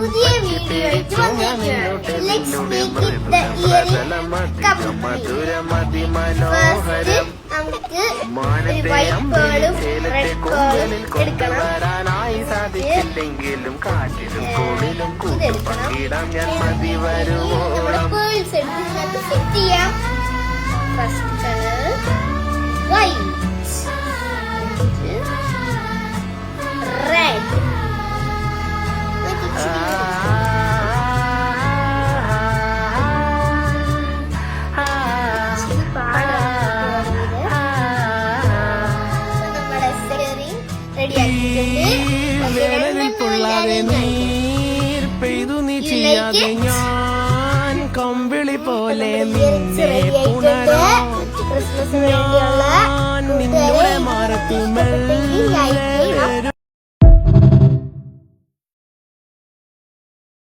പുതിയ വീഡിയോ ആയിട്ട് വന്നിരിക്കുകയാണ്. Let's make it the earring complete. First നമുക്ക് ഒരു വൈറ്റ് പേളും റെഡ് പേളും എടുക്കണം. നമ്മുടെ പേൾസ് എടുത്ത് സെറ്റ് ചെയ്യാം. ഫസ്റ്റ് കളർ വൈറ്റ്, റെഡ്, ഞാൻ കമ്പിളി പോലെ ക്രിസ്മസിന് വേണ്ടിയുള്ള നിന്നോടെ മാറത്തുമെല്ലാം